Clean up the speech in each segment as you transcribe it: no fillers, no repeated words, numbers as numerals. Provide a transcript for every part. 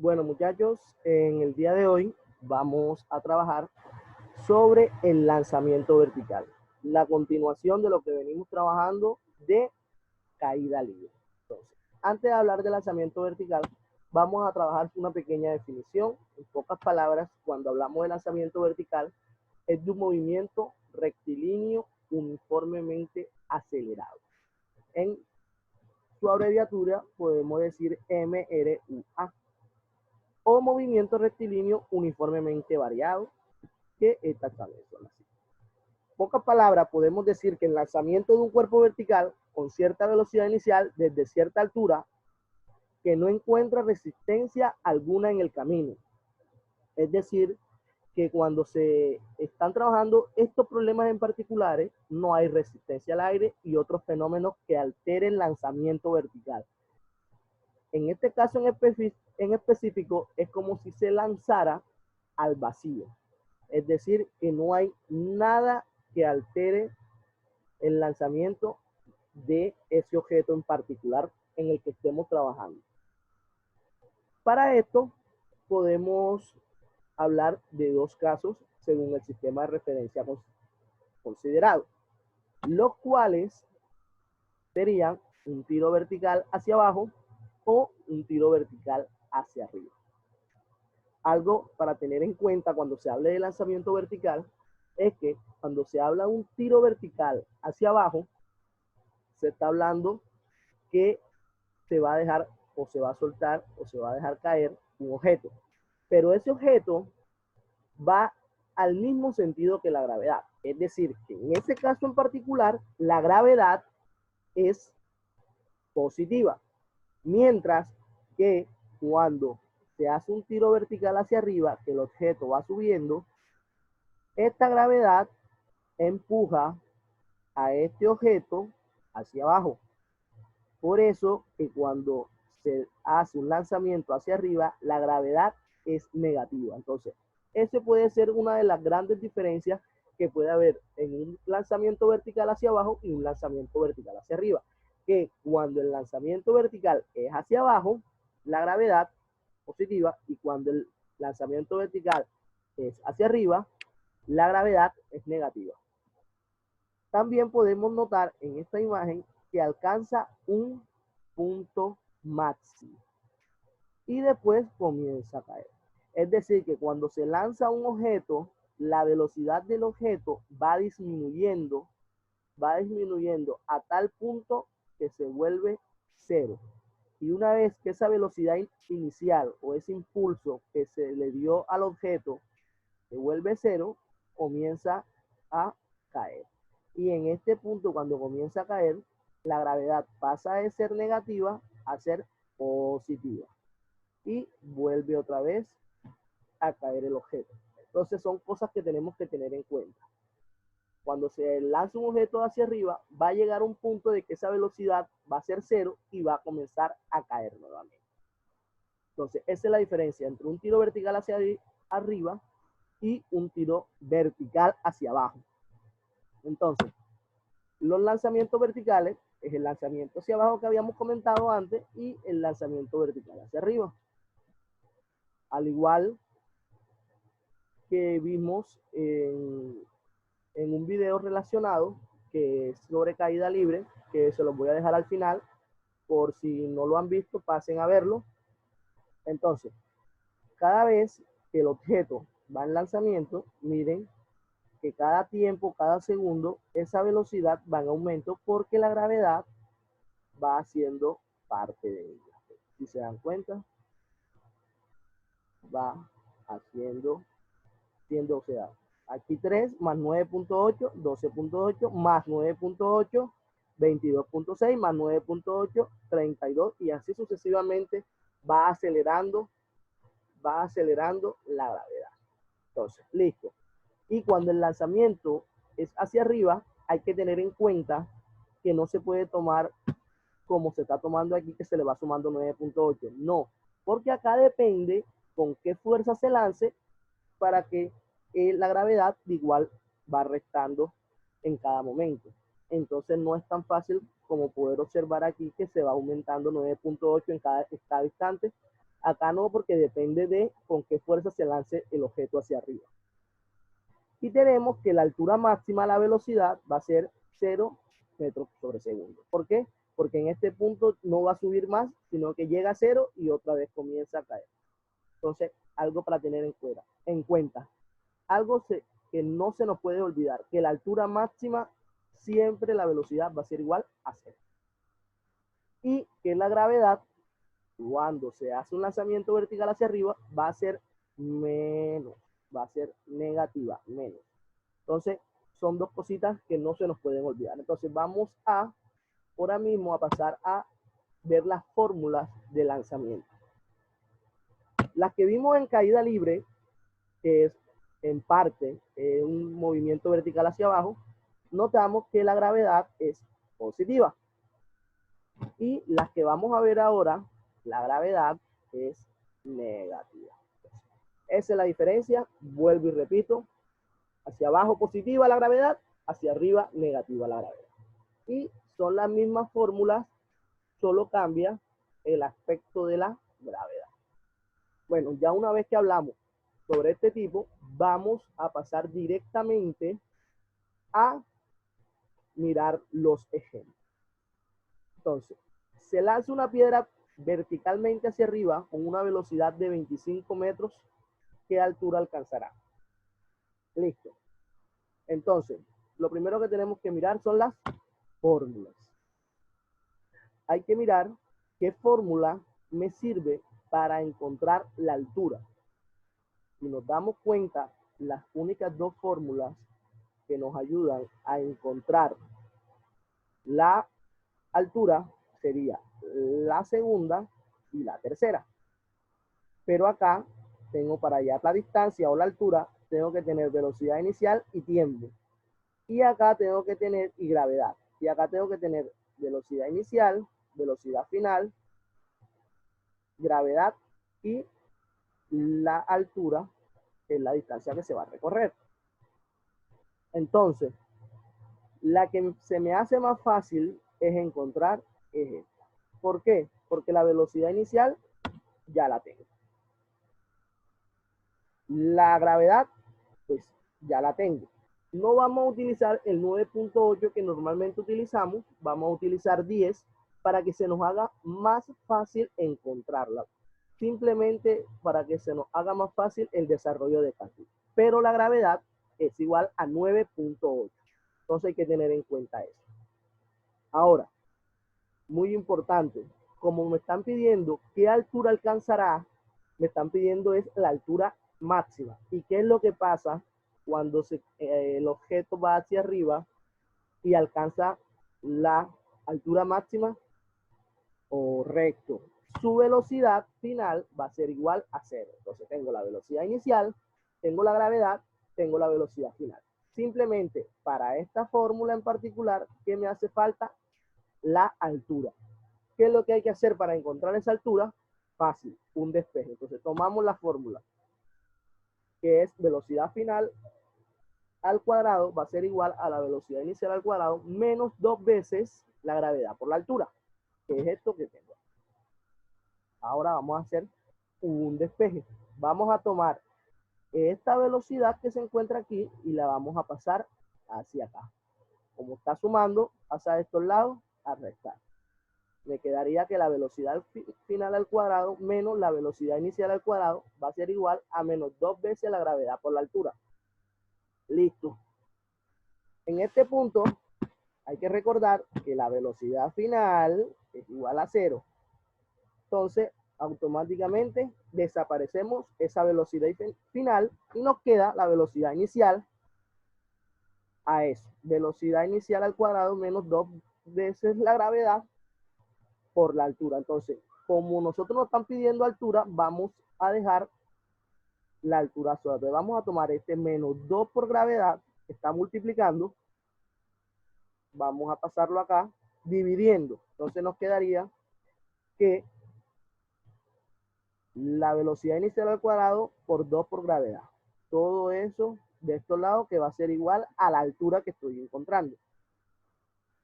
Bueno, muchachos, en el día de hoy vamos a trabajar sobre el lanzamiento vertical, la continuación de lo que venimos trabajando de caída libre. Entonces, antes de hablar de lanzamiento vertical, vamos a trabajar una pequeña definición. En pocas palabras, cuando hablamos de lanzamiento vertical, es de un movimiento rectilíneo uniformemente acelerado. En su abreviatura podemos decir MRUA, o movimiento rectilíneo uniformemente variado, que estas también son así. Pocas palabras, podemos decir que el lanzamiento de un cuerpo vertical con cierta velocidad inicial desde cierta altura que no encuentra resistencia alguna en el camino. Es decir, que cuando se están trabajando estos problemas en particulares, no hay resistencia al aire y otros fenómenos que alteren el lanzamiento vertical. En este caso en específico, es como si se lanzara al vacío. Es decir, que no hay nada que altere el lanzamiento de ese objeto en particular en el que estemos trabajando. Para esto, podemos hablar de dos casos según el sistema de referencia considerado, los cuales serían un tiro vertical hacia abajo o un tiro vertical hacia arriba. Algo para tener en cuenta cuando se hable de lanzamiento vertical es que cuando se habla de un tiro vertical hacia abajo, se está hablando que se va a dejar o se va a soltar o se va a dejar caer un objeto. Pero ese objeto va al mismo sentido que la gravedad. Es decir, que en ese caso en particular, la gravedad es positiva. Mientras que cuando se hace un tiro vertical hacia arriba, que el objeto va subiendo, esta gravedad empuja a este objeto hacia abajo. Por eso que cuando se hace un lanzamiento hacia arriba, la gravedad es negativa. Entonces, ese puede ser una de las grandes diferencias que puede haber en un lanzamiento vertical hacia abajo y un lanzamiento vertical hacia arriba. Que cuando el lanzamiento vertical es hacia abajo, la gravedad positiva, y cuando el lanzamiento vertical es hacia arriba, la gravedad es negativa. También podemos notar en esta imagen que alcanza un punto máximo y después comienza a caer. Es decir, que cuando se lanza un objeto, la velocidad del objeto va disminuyendo a tal punto que se vuelve cero. Y una vez que esa velocidad inicial o ese impulso que se le dio al objeto se vuelve cero, comienza a caer. Y en este punto, cuando comienza a caer, la gravedad pasa de ser negativa a ser positiva. Y vuelve otra vez a caer el objeto. Entonces son cosas que tenemos que tener en cuenta. Cuando se lanza un objeto hacia arriba, va a llegar a un punto de que esa velocidad va a ser cero y va a comenzar a caer nuevamente. Entonces, esa es la diferencia entre un tiro vertical hacia arriba y un tiro vertical hacia abajo. Entonces, los lanzamientos verticales es el lanzamiento hacia abajo que habíamos comentado antes y el lanzamiento vertical hacia arriba. Al igual que vimos en un video relacionado que es sobre caída libre, que se los voy a dejar al final, por si no lo han visto, pasen a verlo. Entonces, cada vez que el objeto va en lanzamiento, miren que cada tiempo, cada segundo, esa velocidad va en aumento porque la gravedad va haciendo parte de ella. Si se dan cuenta, va haciendo, o sea, aquí 3 más 9.8, 12.8 más 9.8, 22.6 más 9.8, 32 y así sucesivamente va acelerando la gravedad. Entonces, listo. Y cuando el lanzamiento es hacia arriba, hay que tener en cuenta que no se puede tomar como se está tomando aquí, que se le va sumando 9.8. No, porque acá depende con qué fuerza se lance para que la gravedad igual va restando en cada momento. Entonces no es tan fácil como poder observar aquí que se va aumentando 9.8 en cada instante, Acá no, porque depende de con qué fuerza se lance el objeto hacia arriba. Y tenemos que la altura máxima a la velocidad va a ser 0 metros sobre segundo. ¿Por qué? Porque en este punto no va a subir más, sino que llega a 0 y otra vez comienza a caer. Entonces, algo para tener en cuenta. Algo que no se nos puede olvidar, que la altura máxima siempre la velocidad va a ser igual a 0. Y que la gravedad, cuando se hace un lanzamiento vertical hacia arriba, va a ser menos, va a ser negativa, menos. Entonces, son dos cositas que no se nos pueden olvidar. Entonces, vamos a, ahora mismo, a pasar a ver las fórmulas de lanzamiento. Las que vimos en caída libre, que es en parte un movimiento vertical hacia abajo, notamos que la gravedad es positiva. Y las que vamos a ver ahora, la gravedad es negativa. Esa es la diferencia. Vuelvo y repito. Hacia abajo positiva la gravedad, hacia arriba negativa la gravedad. Y son las mismas fórmulas, solo cambia el aspecto de la gravedad. Bueno, ya una vez que hablamos sobre este tipo, vamos a pasar directamente a mirar los ejemplos. Entonces, se lanza una piedra verticalmente hacia arriba con una velocidad de 25 metros. ¿Qué altura alcanzará? Listo. Entonces, lo primero que tenemos que mirar son las fórmulas. Hay que mirar qué fórmula me sirve para encontrar la altura. Si nos damos cuenta, las únicas dos fórmulas que nos ayudan a encontrar la altura sería la segunda y la tercera. Pero acá tengo para hallar la distancia o la altura, tengo que tener velocidad inicial y tiempo. Y acá tengo que tener y gravedad. Y acá tengo que tener velocidad inicial, velocidad final, gravedad y la altura, que es la distancia que se va a recorrer. Entonces, la que se me hace más fácil es encontrar esta. ¿Por qué? Porque la velocidad inicial ya la tengo. La gravedad, pues ya la tengo. No vamos a utilizar el 9.8 que normalmente utilizamos, vamos a utilizar 10 para que se nos haga más fácil encontrarla. Simplemente para que se nos haga más fácil el desarrollo de cálculo. Pero la gravedad es igual a 9.8. Entonces hay que tener en cuenta eso. Ahora, muy importante, como me están pidiendo qué altura alcanzará, me están pidiendo es la altura máxima. ¿Y qué es lo que pasa cuando el objeto va hacia arriba y alcanza la altura máxima? Correcto. Su velocidad final va a ser igual a 0. Entonces tengo la velocidad inicial, tengo la gravedad, tengo la velocidad final. Simplemente para esta fórmula en particular, ¿qué me hace falta? La altura. ¿Qué es lo que hay que hacer para encontrar esa altura? Fácil, un despeje. Entonces tomamos la fórmula, que es velocidad final al cuadrado, va a ser igual a la velocidad inicial al cuadrado, menos 2 veces la gravedad por la altura, que es esto que tengo. Ahora vamos a hacer un despeje. Vamos a tomar esta velocidad que se encuentra aquí y la vamos a pasar hacia acá. Como está sumando, pasa de estos lados a restar. Me quedaría que la velocidad final al cuadrado menos la velocidad inicial al cuadrado va a ser igual a menos 2 veces la gravedad por la altura. Listo. En este punto hay que recordar que la velocidad final es igual a 0. Entonces, automáticamente desaparecemos esa velocidad final y nos queda la velocidad inicial a eso. Velocidad inicial al cuadrado menos 2 veces la gravedad por la altura. Entonces, como nosotros nos están pidiendo altura, vamos a dejar la altura sola. Entonces, vamos a tomar este menos 2 por gravedad, está multiplicando. Vamos a pasarlo acá, dividiendo. Entonces nos quedaría que la velocidad inicial al cuadrado por 2 por gravedad. Todo eso de estos lados que va a ser igual a la altura que estoy encontrando.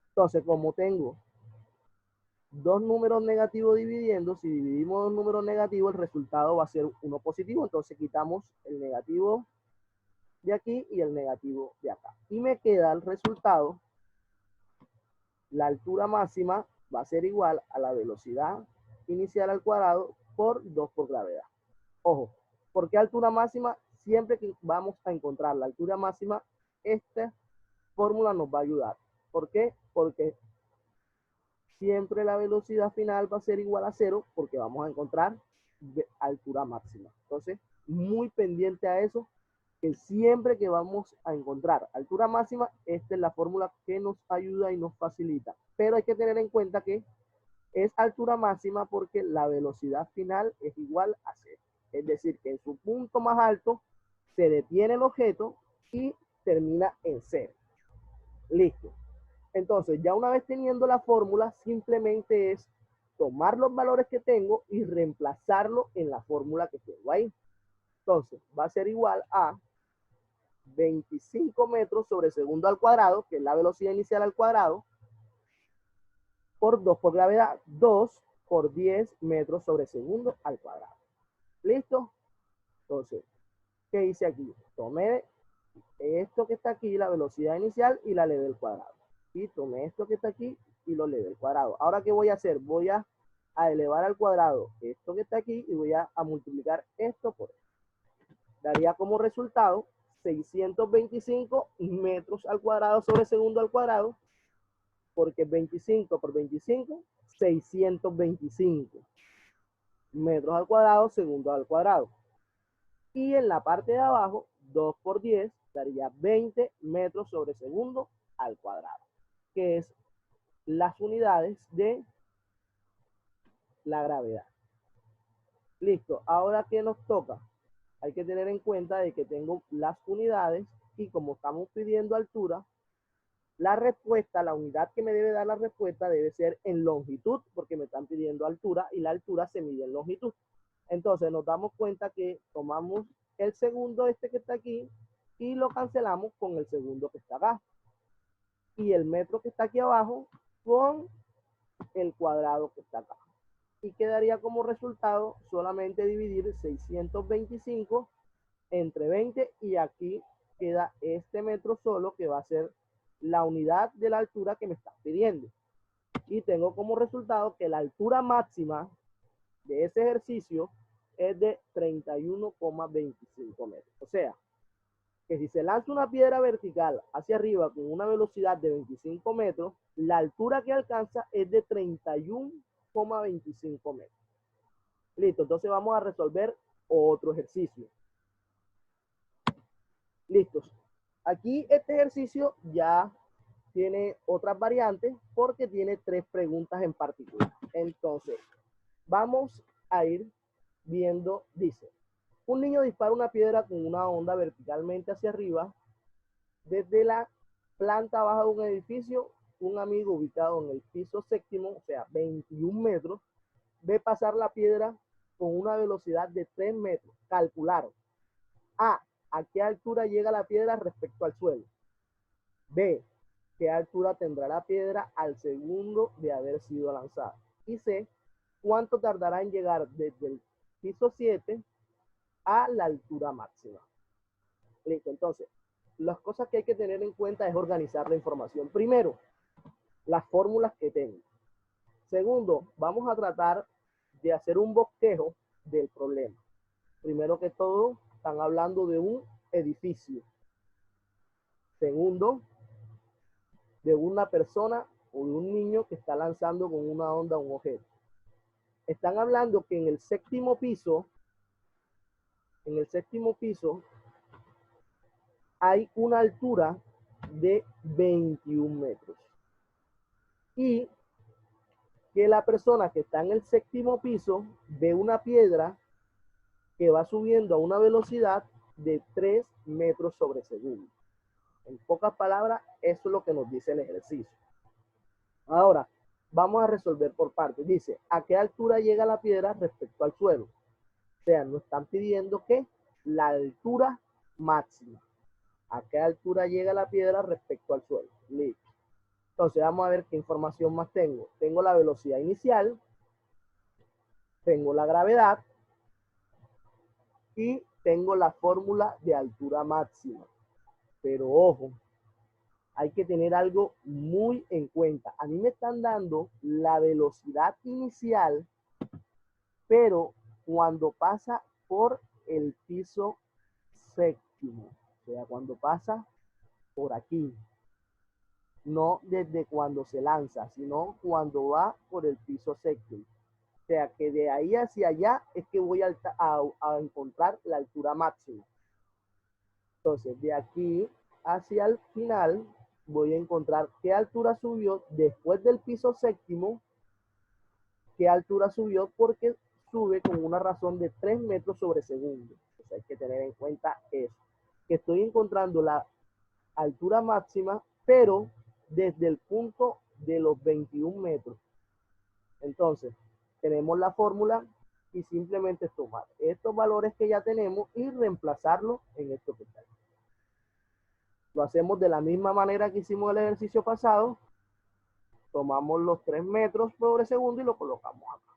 Entonces, como tengo dos números negativos dividiendo, si dividimos dos números negativos, el resultado va a ser uno positivo, entonces quitamos el negativo de aquí y el negativo de acá. Y me queda el resultado, la altura máxima va a ser igual a la velocidad inicial al cuadrado por 2 por gravedad. Ojo, ¿por qué altura máxima? Siempre que vamos a encontrar la altura máxima, esta fórmula nos va a ayudar. ¿Por qué? Porque siempre la velocidad final va a ser igual a 0 porque vamos a encontrar altura máxima. Entonces, muy pendiente a eso, que siempre que vamos a encontrar altura máxima, esta es la fórmula que nos ayuda y nos facilita. Pero hay que tener en cuenta que es altura máxima porque la velocidad final es igual a 0. Es decir, que en su punto más alto se detiene el objeto y termina en 0. Listo. Entonces, ya una vez teniendo la fórmula, simplemente es tomar los valores que tengo y reemplazarlo en la fórmula que tengo ahí. Entonces, va a ser igual a 25 metros sobre segundo al cuadrado, que es la velocidad inicial al cuadrado, por 2 por gravedad, 2 por 10 metros sobre segundo al cuadrado. ¿Listo? Entonces, ¿qué hice aquí? Tomé esto que está aquí, la velocidad inicial, y la elevé al cuadrado. Y tomé esto que está aquí y lo elevé al cuadrado. Ahora, ¿qué voy a hacer? Voy a elevar al cuadrado esto que está aquí y voy a multiplicar esto por esto. Daría como resultado 625 metros al cuadrado sobre segundo al cuadrado, porque 25 por 25, 625 metros al cuadrado, segundo al cuadrado. Y en la parte de abajo, 2 por 10 daría 20 metros sobre segundo al cuadrado, que es las unidades de la gravedad. Listo. Ahora, ¿qué nos toca? Hay que tener en cuenta de que tengo las unidades y como estamos pidiendo altura, la respuesta, la unidad que me debe dar la respuesta debe ser en longitud, porque me están pidiendo altura y la altura se mide en longitud. Entonces nos damos cuenta que tomamos el segundo este que está aquí y lo cancelamos con el segundo que está acá. Y el metro que está aquí abajo con el cuadrado que está acá. Y quedaría como resultado solamente dividir 625 entre 20 y aquí queda este metro solo que va a ser la unidad de la altura que me están pidiendo. Y tengo como resultado que la altura máxima de ese ejercicio es de 31,25 metros. O sea, que si se lanza una piedra vertical hacia arriba con una velocidad de 25 metros, la altura que alcanza es de 31,25 metros. Listo, entonces vamos a resolver otro ejercicio. Listos. Aquí este ejercicio ya tiene otras variantes porque tiene 3 preguntas en particular. Entonces, vamos a ir viendo, dice, un niño dispara una piedra con una onda verticalmente hacia arriba desde la planta baja de un edificio. Un amigo ubicado en el piso séptimo, o sea, 21 metros, ve pasar la piedra con una velocidad de 3 metros. Calcularon. A qué altura llega la piedra respecto al suelo. B, qué altura tendrá la piedra al segundo de haber sido lanzada. Y C, cuánto tardará en llegar desde el piso 7 a la altura máxima. Listo, entonces, las cosas que hay que tener en cuenta es organizar la información. Primero, las fórmulas que tengo. Segundo, vamos a tratar de hacer un bosquejo del problema. Primero que todo, están hablando de un edificio. Segundo, de una persona o de un niño que está lanzando con una onda un objeto. Están hablando que en el séptimo piso hay una altura de 21 metros. Y que la persona que está en el séptimo piso ve una piedra que va subiendo a una velocidad de 3 metros sobre segundo. En pocas palabras, eso es lo que nos dice el ejercicio. Ahora, vamos a resolver por partes. Dice, ¿a qué altura llega la piedra respecto al suelo? O sea, nos están pidiendo que la altura máxima. ¿A qué altura llega la piedra respecto al suelo? Listo. Entonces vamos a ver qué información más tengo. Tengo la velocidad inicial, tengo la gravedad y tengo la fórmula de altura máxima. Pero ojo, hay que tener algo muy en cuenta. A mí me están dando la velocidad inicial, pero cuando pasa por el piso séptimo, o sea, cuando pasa por aquí, no desde cuando se lanza, sino cuando va por el piso séptimo. O sea, que de ahí hacia allá es que voy a encontrar la altura máxima. Entonces, de aquí hacia el final, voy a encontrar qué altura subió después del piso séptimo, qué altura subió, porque sube con una razón de 3 metros sobre segundo. Entonces, hay que tener en cuenta eso, que estoy encontrando la altura máxima, pero desde el punto de los 21 metros. Entonces, tenemos la fórmula y simplemente es tomar estos valores que ya tenemos y reemplazarlos en esto que está aquí. Lo hacemos de la misma manera que hicimos el ejercicio pasado. Tomamos los 3 metros sobre segundo y lo colocamos acá.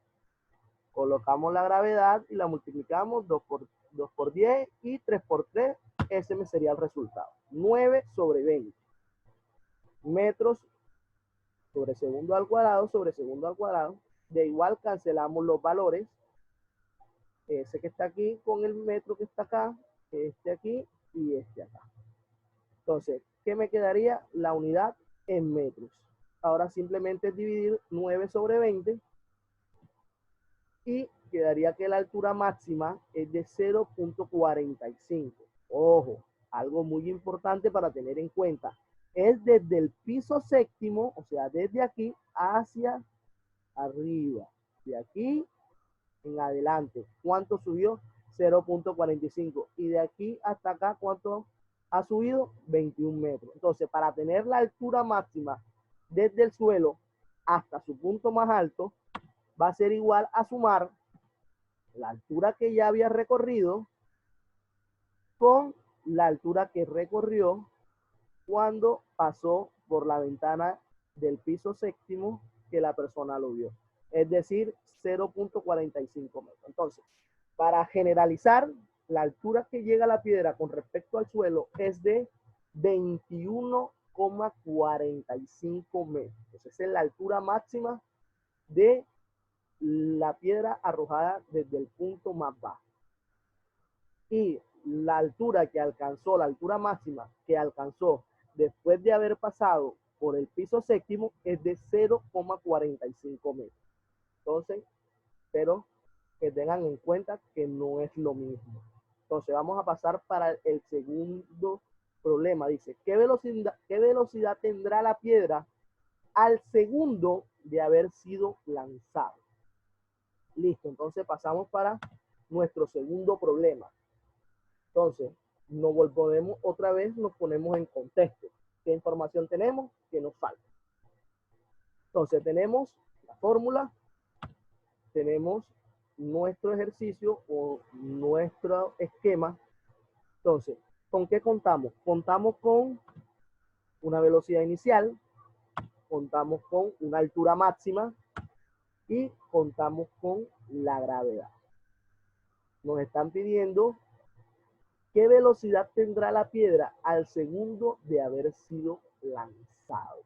Colocamos la gravedad y la multiplicamos 2 por 10 y 3 por 3. Ese me sería el resultado. 9 sobre 20 metros sobre segundo al cuadrado sobre segundo al cuadrado. De igual cancelamos los valores. Ese que está aquí con el metro que está acá, este aquí y este acá. Entonces, ¿qué me quedaría? La unidad en metros. Ahora simplemente es dividir 9 sobre 20 y quedaría que la altura máxima es de 0.45. Ojo, algo muy importante para tener en cuenta. Es desde el piso séptimo, o sea, desde aquí hacia arriba. De aquí en adelante. ¿Cuánto subió? 0.45. Y de aquí hasta acá, ¿cuánto ha subido? 21 metros. Entonces, para tener la altura máxima desde el suelo hasta su punto más alto, va a ser igual a sumar la altura que ya había recorrido con la altura que recorrió cuando pasó por la ventana del piso séptimo que la persona lo vio. Es decir, 0.45 metros. Entonces, para generalizar, la altura que llega la piedra con respecto al suelo es de 21,45 metros. Esa es la altura máxima de la piedra arrojada desde el punto más bajo. Y la altura que alcanzó, la altura máxima que alcanzó después de haber pasado por el piso séptimo es de 0,45 metros. Entonces, pero que tengan en cuenta que no es lo mismo. Entonces, vamos a pasar para el segundo problema. Dice, ¿qué velocidad tendrá la piedra al segundo de haber sido lanzado? Listo, entonces pasamos para nuestro segundo problema. Entonces, nos volvemos otra vez, nos ponemos en contexto. ¿Qué información tenemos? ¿Qué nos falta? Entonces, tenemos la fórmula, tenemos nuestro ejercicio o nuestro esquema. Entonces, ¿con qué contamos? Contamos con una velocidad inicial, contamos con una altura máxima y contamos con la gravedad. Nos están pidiendo qué velocidad tendrá la piedra al segundo de haber sido lanzado.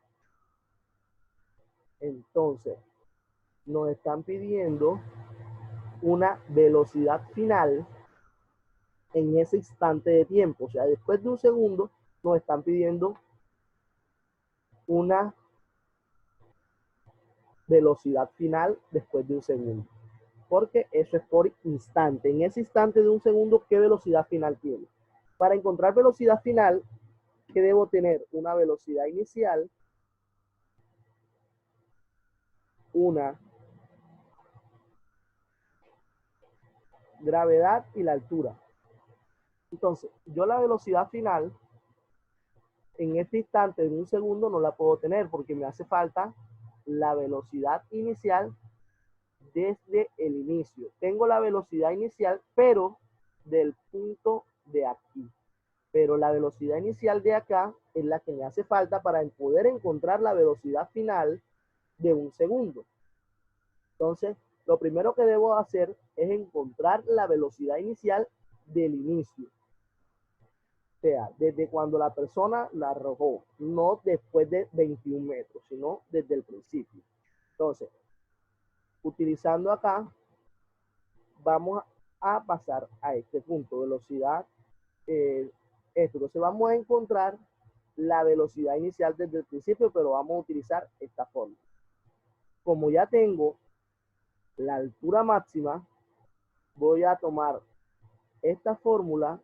Entonces, nos están pidiendo una velocidad final en ese instante de tiempo. O sea, después de un segundo, nos están pidiendo una velocidad final después de un segundo. Porque eso es por instante. En ese instante de un segundo, ¿qué velocidad final tiene? Para encontrar velocidad final, ¿qué debo tener? Una velocidad inicial, una gravedad y la altura. Entonces, yo la velocidad final en este instante de un segundo no la puedo tener porque me hace falta la velocidad inicial desde el inicio. Tengo la velocidad inicial, pero del punto de aquí. pero la velocidad inicial de acá es la que me hace falta para poder encontrar la velocidad final de un segundo. Entonces, lo primero que debo hacer es encontrar la velocidad inicial del inicio. O sea, desde cuando la persona la arrojó, no después de 21 metros, sino desde el principio. Entonces, utilizando acá, vamos a pasar a este punto, velocidad, esto. Entonces vamos a encontrar la velocidad inicial desde el principio, pero vamos a utilizar esta fórmula. Como ya tengo la altura máxima, voy a tomar esta fórmula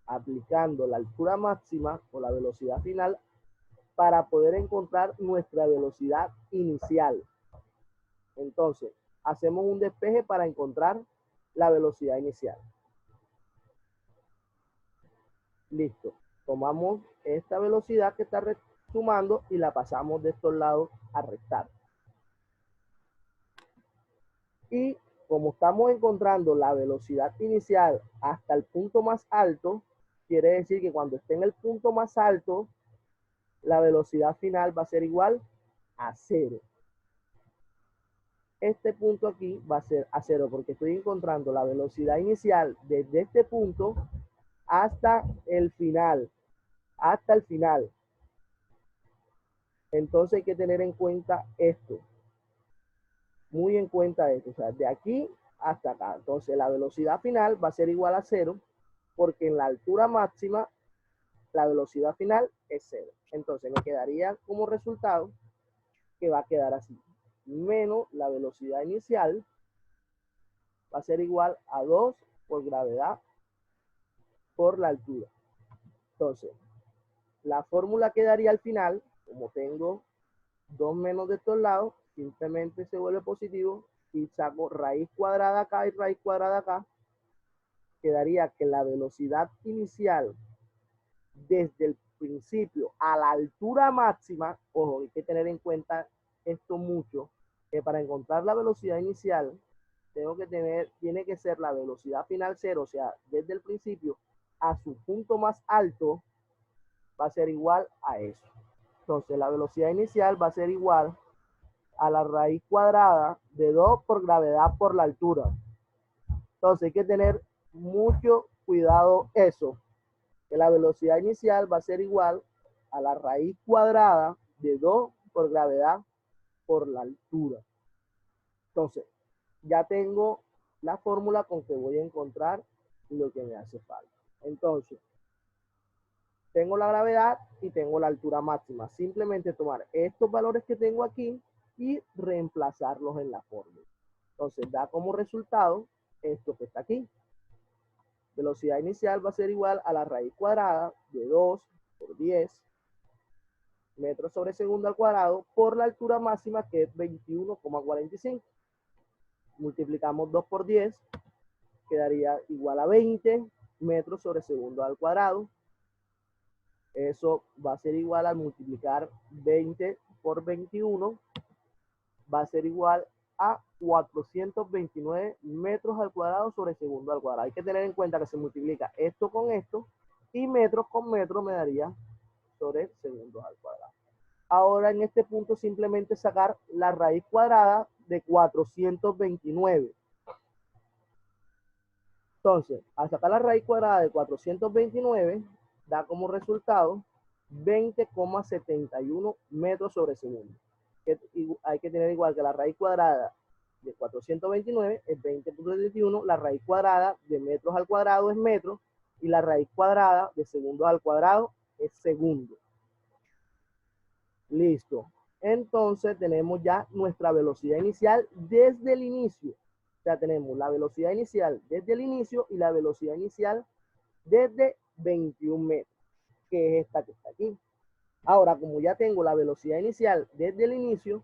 aplicando la altura máxima o la velocidad final para poder encontrar nuestra velocidad inicial. Entonces, hacemos un despeje para encontrar la velocidad inicial. Listo. Tomamos esta velocidad que está sumando y la pasamos de estos lados a restar. Y como estamos encontrando la velocidad inicial hasta el punto más alto, quiere decir que cuando esté en el punto más alto, la velocidad final va a ser igual a 0. Este punto aquí va a ser a 0 porque estoy encontrando la velocidad inicial desde este punto hasta el final. Hasta el final. Entonces hay que tener en cuenta esto. Muy en cuenta esto. O sea, de aquí hasta acá. Entonces la velocidad final va a ser igual a 0 porque en la altura máxima la velocidad final es 0. Entonces me quedaría como resultado que va a quedar así. Menos la velocidad inicial va a ser igual a 2 por gravedad por la altura. Entonces, la fórmula quedaría al final, como tengo 2 menos de estos lados, simplemente se vuelve positivo y saco raíz cuadrada acá y raíz cuadrada acá. Quedaría que la velocidad inicial desde el principio a la altura máxima, ojo, hay que tener en cuenta esto mucho, que para encontrar la velocidad inicial tiene que ser la velocidad final 0, o sea, desde el principio a su punto más alto va a ser igual a eso. Entonces la velocidad inicial va a ser igual a la raíz cuadrada de 2 por gravedad por la altura. Entonces hay que tener mucho cuidado eso, que la velocidad inicial va a ser igual a la raíz cuadrada de 2 por gravedad por la altura. Entonces, ya tengo la fórmula con que voy a encontrar lo que me hace falta. Entonces, tengo la gravedad y tengo la altura máxima. Simplemente tomar estos valores que tengo aquí y reemplazarlos en la fórmula. Entonces, da como resultado esto que está aquí. Velocidad inicial va a ser igual a la raíz cuadrada de 2 por 10 metros sobre segundo al cuadrado por la altura máxima, que es 21,45. Multiplicamos 2 por 10, quedaría igual a 20 metros sobre segundo al cuadrado. Eso va a ser igual al multiplicar 20 por 21, va a ser igual a 429 metros al cuadrado sobre segundo al cuadrado. Hay que tener en cuenta que se multiplica esto con esto y metros con metros me daría sobre segundos al cuadrado. Ahora en este punto simplemente sacar la raíz cuadrada de 429. Entonces, al sacar la raíz cuadrada de 429, da como resultado 20,71 metros sobre segundo. Hay que tener igual que la raíz cuadrada de 429 es 20,71, la raíz cuadrada de metros al cuadrado es metro y la raíz cuadrada de segundos al cuadrado es segundo. Listo. Entonces tenemos ya nuestra velocidad inicial desde el inicio. O sea, tenemos la velocidad inicial desde el inicio y la velocidad inicial desde 21 metros, que es esta que está aquí. Ahora, como ya tengo la velocidad inicial desde el inicio,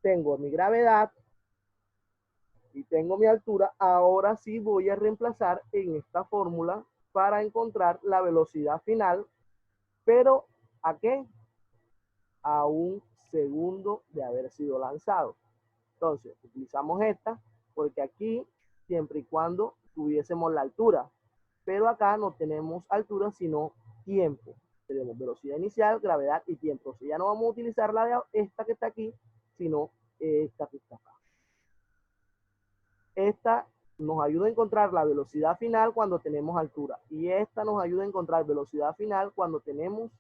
tengo mi gravedad y tengo mi altura, ahora sí voy a reemplazar en esta fórmula para encontrar la velocidad final, pero ¿a qué? A un segundo de haber sido lanzado. Entonces, utilizamos esta porque aquí, siempre y cuando tuviésemos la altura, pero acá no tenemos altura, sino tiempo. Tenemos velocidad inicial, gravedad y tiempo. O sea, ya no vamos a utilizar la de esta que está aquí, sino esta que está acá. Esta nos ayuda a encontrar la velocidad final cuando tenemos altura. Y esta nos ayuda a encontrar velocidad final cuando tenemos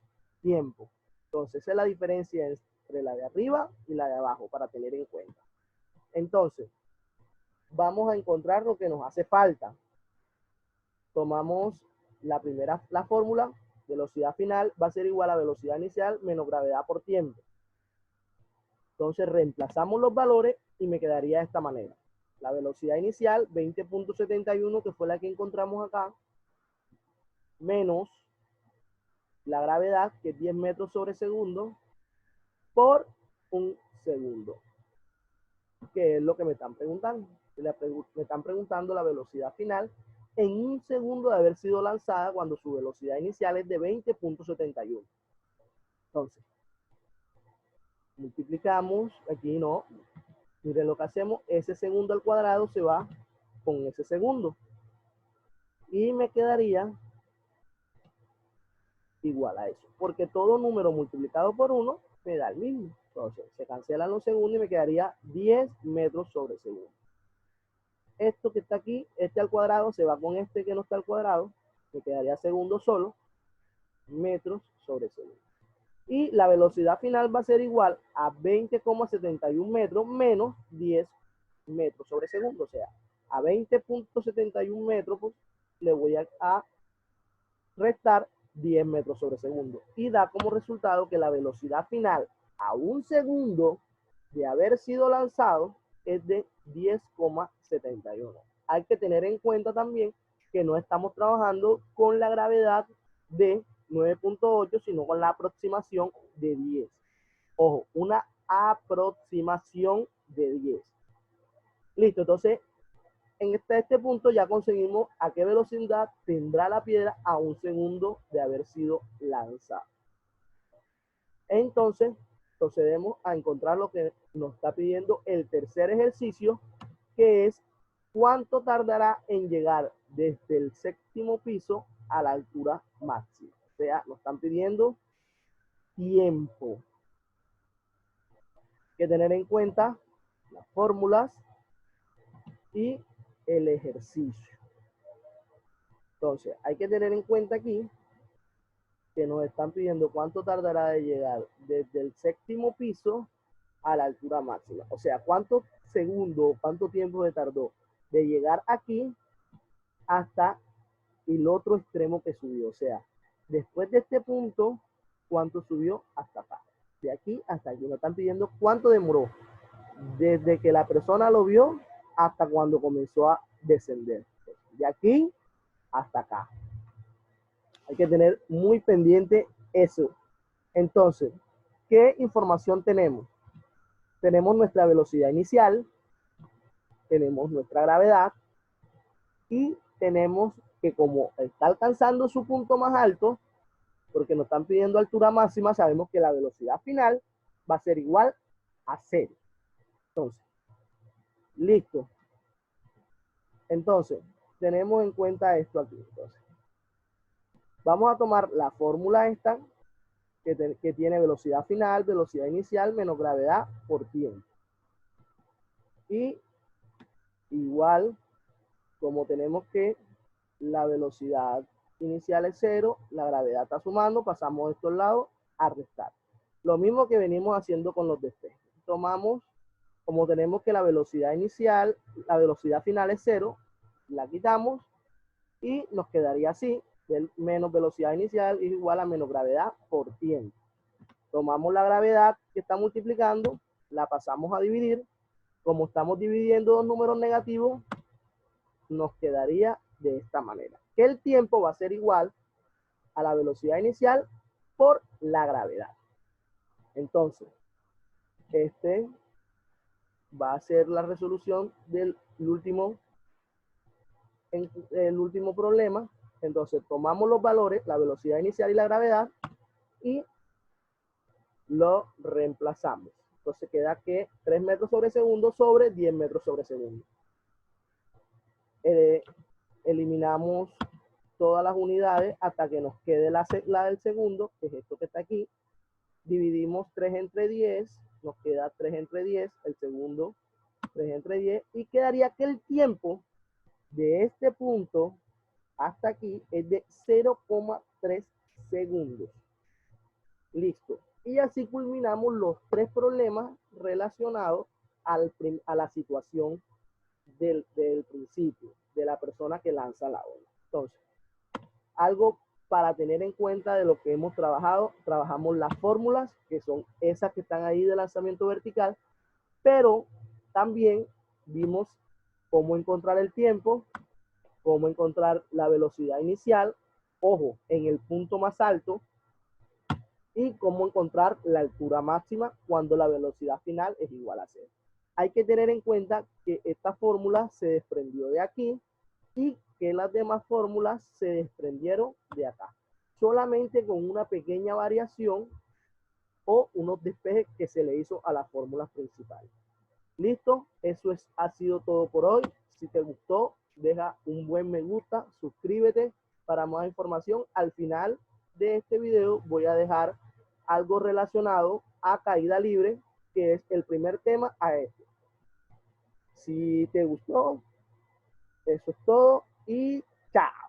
tiempo. Entonces, esa es la diferencia entre la de arriba y la de abajo para tener en cuenta. Entonces, vamos a encontrar lo que nos hace falta. Tomamos la fórmula, velocidad final va a ser igual a velocidad inicial menos gravedad por tiempo. Entonces, reemplazamos los valores y me quedaría de esta manera. La velocidad inicial, 20.71, que fue la que encontramos acá, menos la gravedad, que es 10 metros sobre segundo, por un segundo, que es lo que me están preguntando. Me están preguntando la velocidad final en un segundo de haber sido lanzada cuando su velocidad inicial es de 20.71. Entonces, multiplicamos, aquí no, miren lo que hacemos, ese segundo al cuadrado se va con ese segundo. Y me quedaría igual a eso, porque todo número multiplicado por 1 me da el mismo. Entonces, se cancelan los segundos y me quedaría 10 metros sobre segundo. Esto que está aquí, este al cuadrado, se va con este que no está al cuadrado, me quedaría segundo solo, metros sobre segundo. Y la velocidad final va a ser igual a 20,71 metros menos 10 metros sobre segundo. O sea, a 20.71 metros pues, le voy a restar 10 metros sobre segundo. Y da como resultado que la velocidad final a un segundo de haber sido lanzado es de 10,71. Hay que tener en cuenta también que no estamos trabajando con la gravedad de 9.8, sino con la aproximación de 10. Ojo, una aproximación de 10. Listo, entonces en este punto ya conseguimos a qué velocidad tendrá la piedra a un segundo de haber sido lanzada. Entonces, procedemos a encontrar lo que nos está pidiendo el tercer ejercicio, que es cuánto tardará en llegar desde el séptimo piso a la altura máxima. O sea, nos están pidiendo tiempo. Hay que tener en cuenta las fórmulas y el ejercicio. Entonces, hay que tener en cuenta aquí que nos están pidiendo cuánto tardará de llegar desde el séptimo piso a la altura máxima. O sea, cuántos segundos, cuánto tiempo se tardó de llegar aquí hasta el otro extremo que subió. O sea, después de este punto, cuánto subió hasta acá. De aquí hasta aquí. Nos están pidiendo cuánto demoró desde que la persona lo vio hasta cuando comenzó a descender. De aquí hasta acá. Hay que tener muy pendiente eso. Entonces, ¿qué información tenemos? Tenemos nuestra velocidad inicial, tenemos nuestra gravedad y tenemos que como está alcanzando su punto más alto, porque nos están pidiendo altura máxima, sabemos que la velocidad final va a ser igual a 0. Entonces, listo. Entonces, tenemos en cuenta esto aquí. Entonces, vamos a tomar la fórmula esta, que tiene velocidad final, velocidad inicial, menos gravedad por tiempo. Y igual, como tenemos que la velocidad inicial es 0, la gravedad está sumando, pasamos de estos lados a restar. Lo mismo que venimos haciendo con los despejes. Tomamos, como tenemos que la velocidad inicial, la velocidad final es 0, la quitamos y nos quedaría así, menos velocidad inicial es igual a menos gravedad por tiempo. Tomamos la gravedad que está multiplicando, la pasamos a dividir. Como estamos dividiendo dos números negativos, nos quedaría de esta manera. Que el tiempo va a ser igual a la velocidad inicial por la gravedad. Entonces, este va a ser la resolución del último problema. Entonces, tomamos los valores, la velocidad inicial y la gravedad, y lo reemplazamos. Entonces queda que 3 metros sobre segundo sobre 10 metros sobre segundo. Eliminamos todas las unidades hasta que nos quede la del segundo, que es esto que está aquí. Dividimos 3 entre 10, nos queda 3 entre 10, el segundo 3 entre 10, y quedaría que el tiempo de este punto hasta aquí es de 0,3 segundos. Listo. Y así culminamos los 3 problemas relacionados a la situación del principio, de la persona que lanza la ola. Entonces, algo para tener en cuenta de lo que hemos trabajado, trabajamos las fórmulas, que son esas que están ahí de lanzamiento vertical, pero también vimos cómo encontrar el tiempo, cómo encontrar la velocidad inicial, ojo, en el punto más alto, y cómo encontrar la altura máxima cuando la velocidad final es igual a 0. Hay que tener en cuenta que esta fórmula se desprendió de aquí y que las demás fórmulas se desprendieron de acá, solamente con una pequeña variación o unos despejes que se le hizo a las fórmulas principales. Listo, eso ha sido todo por hoy. Si te gustó, deja un buen me gusta, suscríbete para más información. Al final de este video voy a dejar algo relacionado a caída libre, que es el primer tema a este. Si te gustó, eso es todo y chao.